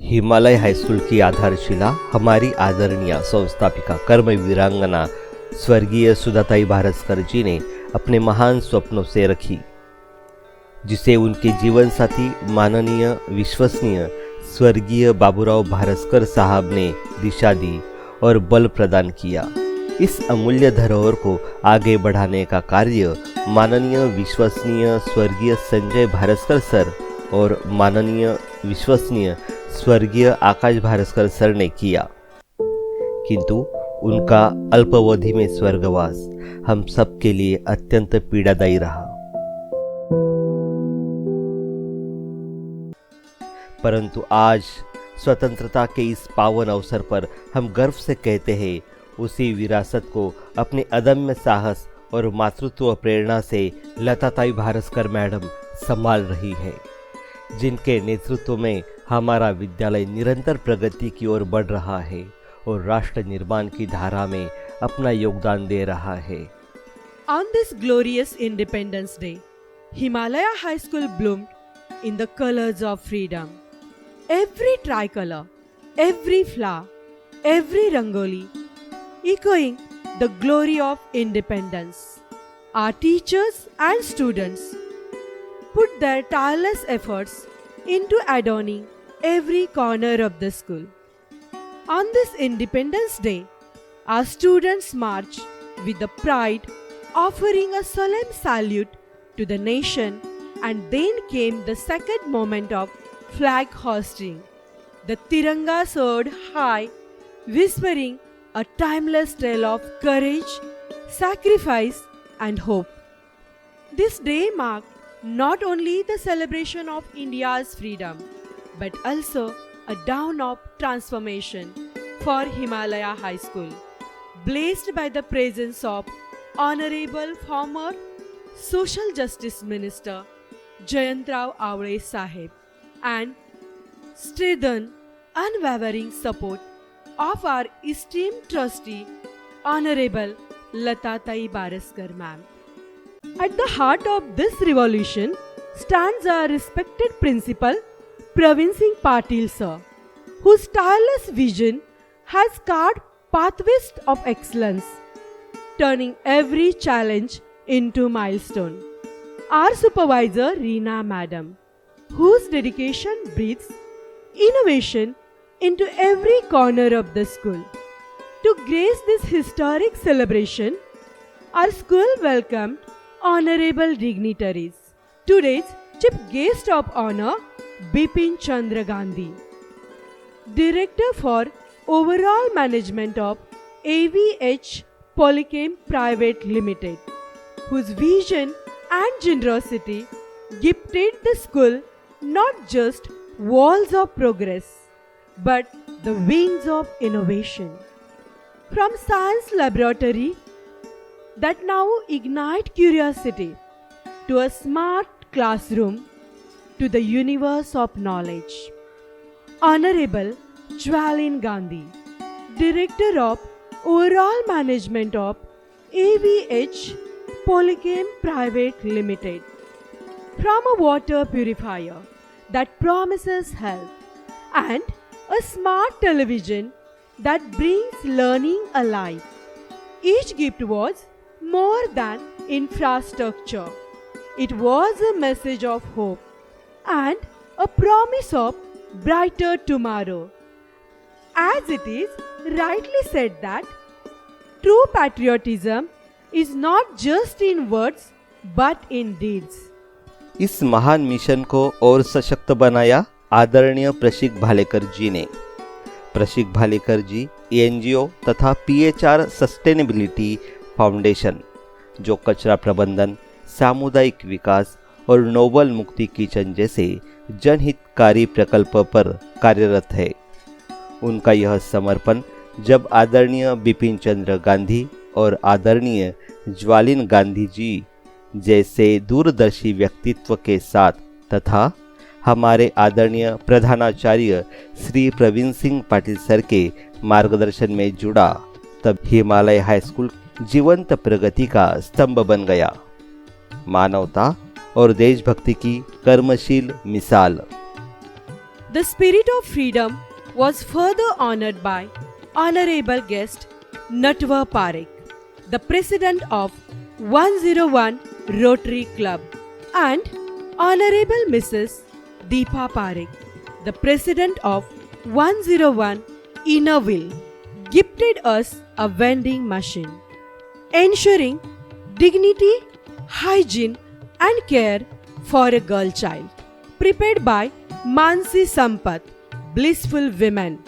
Himalaya high school की आधारशिला हमारी आदरणीय संस्थापिका कर्म वीरांगना स्वर्गीय सुधाताई भारस्कर जी ने अपने महान स्वप्नों से रखी, जिसे उनके जीवन साथी माननीय विश्वसनीय स्वर्गीय बाबूराव भारस्कर साहब ने दिशा दी और बल प्रदान किया। इस अमूल्य धरोहर को आगे बढ़ाने का कार्य माननीय विश्वसनीय स्वर्गीय संजय भारस्कर सर और माननीय विश्वसनीय स्वर्गीय आकाश भारस्कर सर ने किया, किंतु उनका अल्पावधि में स्वर्गवास हम सबके लिए अत्यंत पीड़ादायी रहा। परंतु आज स्वतंत्रता के इस पावन अवसर पर हम गर्व से कहते हैं, उसी विरासत को अपने अदम्य साहस और मातृत्व प्रेरणा से लताताई भारस्कर मैडम संभाल रही है, जिनके नेतृत्व में हमारा विद्यालय निरंतर प्रगति की ओर बढ़ रहा है और राष्ट्र निर्माण की धारा में अपना योगदान दे रहा है। On this glorious Independence Day, Himalaya High School bloomed in the colors of freedom. Every tricolor, every flower, every rangoli, echoing the glory of independence. Our teachers and students put their tireless efforts into adorning every corner of the school. On this Independence Day, our students march with the pride, offering a solemn salute to the nation, and then came the second moment of flag hoisting. The Tiranga soared high, whispering a timeless tale of courage, sacrifice, and hope. This day marked not only the celebration of India's freedom, but also a dawn of transformation for Himalaya High School, blessed by the presence of Honorable former Social Justice Minister Jayantrao Avade Sahib and strengthened unwavering support of our esteemed trustee Honorable Latatai Baraskar ma'am. At the heart of this revolution stands our respected principal Praveen Singh Patil sir, whose tireless vision has carved pathways of excellence, turning every challenge into milestone. Our supervisor Reena madam, whose dedication breathes innovation into every corner of the school. To grace this historic celebration, our school welcomed honorable dignitaries. Today's chief guest of honor, Bipin Chandra Gandhi, Director for Overall Management of AVH Polychem Private Limited, whose vision and generosity gifted the school not just walls of progress, but the wings of innovation. From science laboratory that now ignite curiosity, to a smart classroom, to the universe of knowledge. Honorable Jwalin Gandhi, Director of Overall Management of AVH Polychem Private Limited. From a water purifier that promises health and a smart television that brings learning alive, each gift was more than infrastructure. It was a message of hope and a promise of brighter tomorrow. As it is rightly said that true patriotism is not just in words but in deeds. इस महान mission को और सशक्त बनाया आदरणीय प्रशिक भालेकर जी ने। प्रशिक भालेकर जी NGO तथा PHR sustainability foundation, जो कचरा प्रबंधन, सामुदायिक विकास और नोबल मुक्ति किचन जैसे जनहितकारी प्रकल्प पर कार्यरत है। उनका यह समर्पण जब आदरणीय बिपिन चंद्र गांधी और आदरणीय ज्वालिन गांधी जी जैसे दूरदर्शी व्यक्तित्व के साथ तथा हमारे आदरणीय प्रधानाचार्य श्री प्रवीण सिंह पाटिल सर के मार्गदर्शन में जुड़ा, तब हिमालय हाई स्कूल जीवंत प्रगति का स्तंभ बन गया। मानवता और देशभक्ति की कर्मशील मिसाल। The spirit of freedom was further honored by honorable guest Natwa Parekh, the president of 101 Rotary Club, and honorable Mrs. Deepa Parekh, the president of 101 Innerville, gifted us a vending machine, ensuring dignity, hygiene and care for a girl child, prepared by Mansi Sampath, blissful women.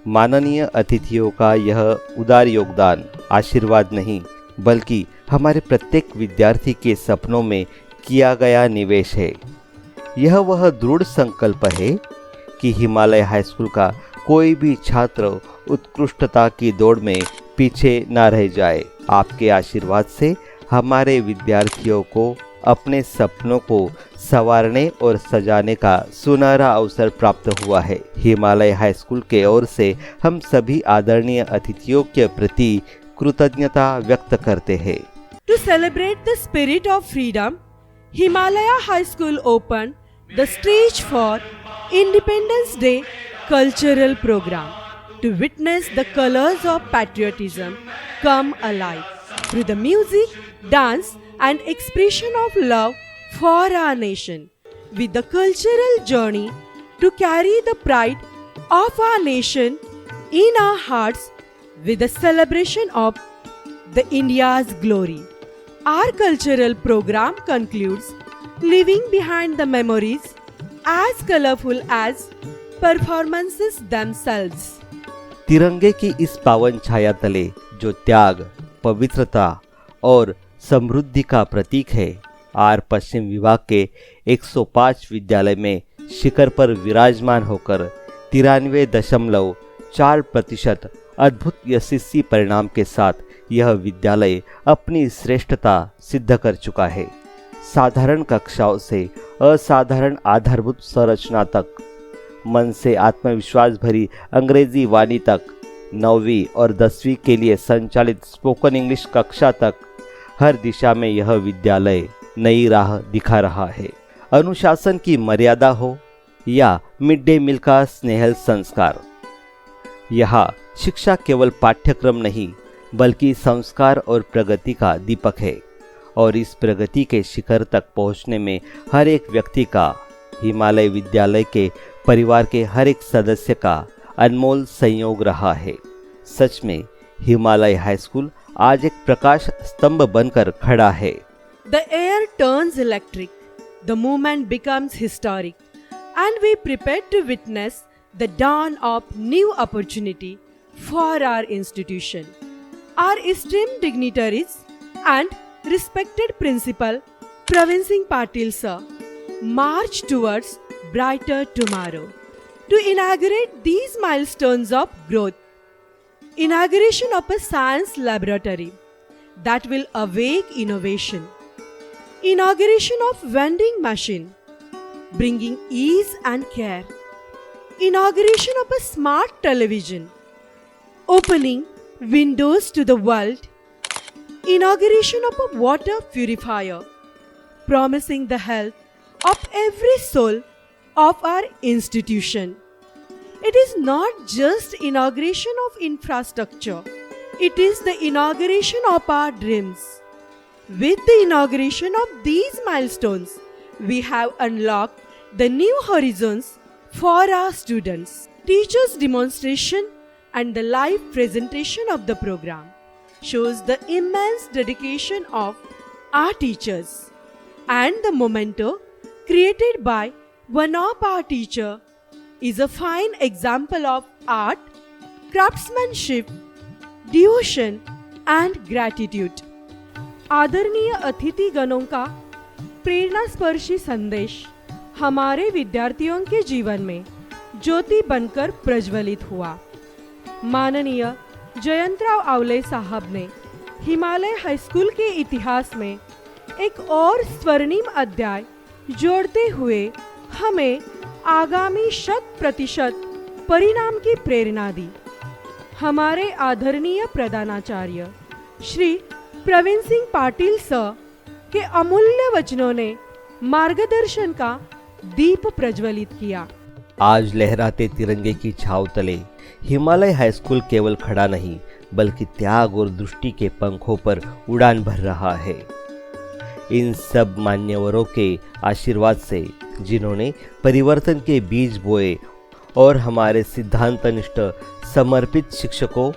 माननीय अतिथियों का यह उदार योगदान आशीर्वाद नहीं बल्कि हमारे प्रत्येक विद्यार्थी के सपनों में किया गया निवेश है। यह वह दृढ़ संकल्प है कि हिमालय हाई स्कूल का कोई भी छात्र उत्कृष्टता की दौड़ में पीछे न रह जाए। आपके आशीर्वाद से हमारे विद्यार्थियों को अपने सपनों को संवारने और सजाने का सुनहरा अवसर प्राप्त हुआ है। हिमालय हाई स्कूल के ओर से हम सभी आदरणीय अतिथियों के प्रति कृतज्ञता व्यक्त करते हैं। To celebrate the spirit of freedom, Himalaya High School opened the stage for Independence Day cultural program to witness the colors of patriotism come alive through the music, dance and expression of love for our nation, with the cultural journey to carry the pride of our nation in our hearts with the celebration of the India's glory. Our cultural program concludes leaving behind the memories as colorful as performances themselves. तिरंगे की इस पावन छाया तले जो त्याग, पवित्रता और समृद्धि का प्रतीक है, आर पश्चिम विभाग के 105 विद्यालय में शिखर पर विराजमान होकर 93.4% अद्भुत यशस्वी परिणाम के साथ यह विद्यालय अपनी श्रेष्ठता सिद्ध कर चुका है। साधारण कक्षाओं से असाधारण आधारभूत संरचना तक, मन से आत्मविश्वास भरी अंग्रेजी वाणी तक, 9वीं और 10वीं के लिए संचालित स्पोकन इंग्लिश कक्षा तक, हर दिशा में यह विद्यालय नई राह दिखा रहा है। अनुशासन की मर्यादा हो या मिड डे मील का स्नेहल संस्कार, यहाँ शिक्षा केवल पाठ्यक्रम नहीं बल्कि संस्कार और प्रगति का दीपक है और इस प्रगति के शिखर तक पहुँचने में हर एक व्यक्ति का, हिमालय विद्यालय के परिवार के हर एक सदस्य का अनमोल संयोग रहा है। सच में हिमालय हाई स्कूल आज एक प्रकाश स्तंभ बनकर खड़ा है। The air turns electric, the movement becomes historic, and we prepare to witness the dawn of new opportunity for our institution. Our esteemed dignitaries and respected principal Praveen Singh Patil sir march towards brighter tomorrow to inaugurate these milestones of growth. Inauguration of a science laboratory that will awake innovation. Inauguration of vending machine, bringing ease and care. Inauguration of a smart television, opening windows to the world. Inauguration of a water purifier, promising the health of every soul of our institution. It is not just inauguration of infrastructure, it is the inauguration of our dreams. With the inauguration of these milestones, we have unlocked the new horizons for our students. Teachers' demonstration and the live presentation of the program shows the immense dedication of our teachers and the memento created by one of our teachers is a fine example of art, craftsmanship, devotion and gratitude. आदरणीय अतिथि गणों का प्रेरणास्पर्शी संदेश हमारे विद्यार्थियों के जीवन में ज्योति बनकर प्रज्वलित हुआ। माननीय जयंतराव आवले साहब ने हिमालय हाई स्कूल के इतिहास में एक और स्वर्णिम अध्याय जोड़ते हुए हमें आगामी 100% परिणाम की प्रेरणा दी। हमारे आदरणीय प्रधानाचार्य श्री प्रवीण सिंह पाटिल सर के अमूल्य वचनों ने मार्गदर्शन का दीप प्रज्वलित किया। आज लहराते तिरंगे की छाव तले हिमालय हाई स्कूल केवल खड़ा नहीं बल्कि त्याग और दृष्टि के पंखों पर उड़ान भर रहा है। इन सब मान्यवरों के आशीर्वाद से, जिन्होंने परिवर्तन के बीज बोए और हमारे सिद्धांतनिष्ठ समर्पित शिक्षकों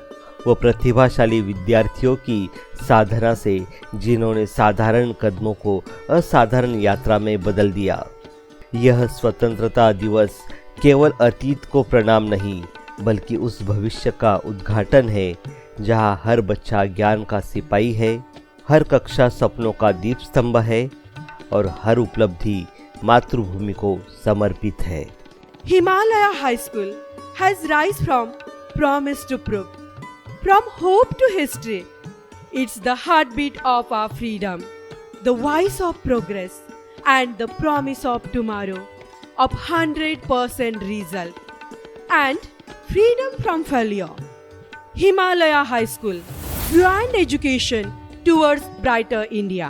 व प्रतिभाशाली विद्यार्थियों की साधना से, जिन्होंने साधारण कदमों को असाधारण यात्रा में बदल दिया, यह स्वतंत्रता दिवस केवल अतीत को प्रणाम नहीं बल्कि उस भविष्य का उद्घाटन है जहां हर बच्चा ज्ञान का सिपाही है, हर कक्षा सपनों का दीप स्तंभ है और हर उपलब्धि मातृभूमि को समर्पित है। Himalaya High School has rise from promise to proof, from hope to history. It's the heartbeat of our freedom, the voice of progress, and the promise of tomorrow, of 100% result, and freedom from failure. Himalaya High School, beyond education towards brighter India.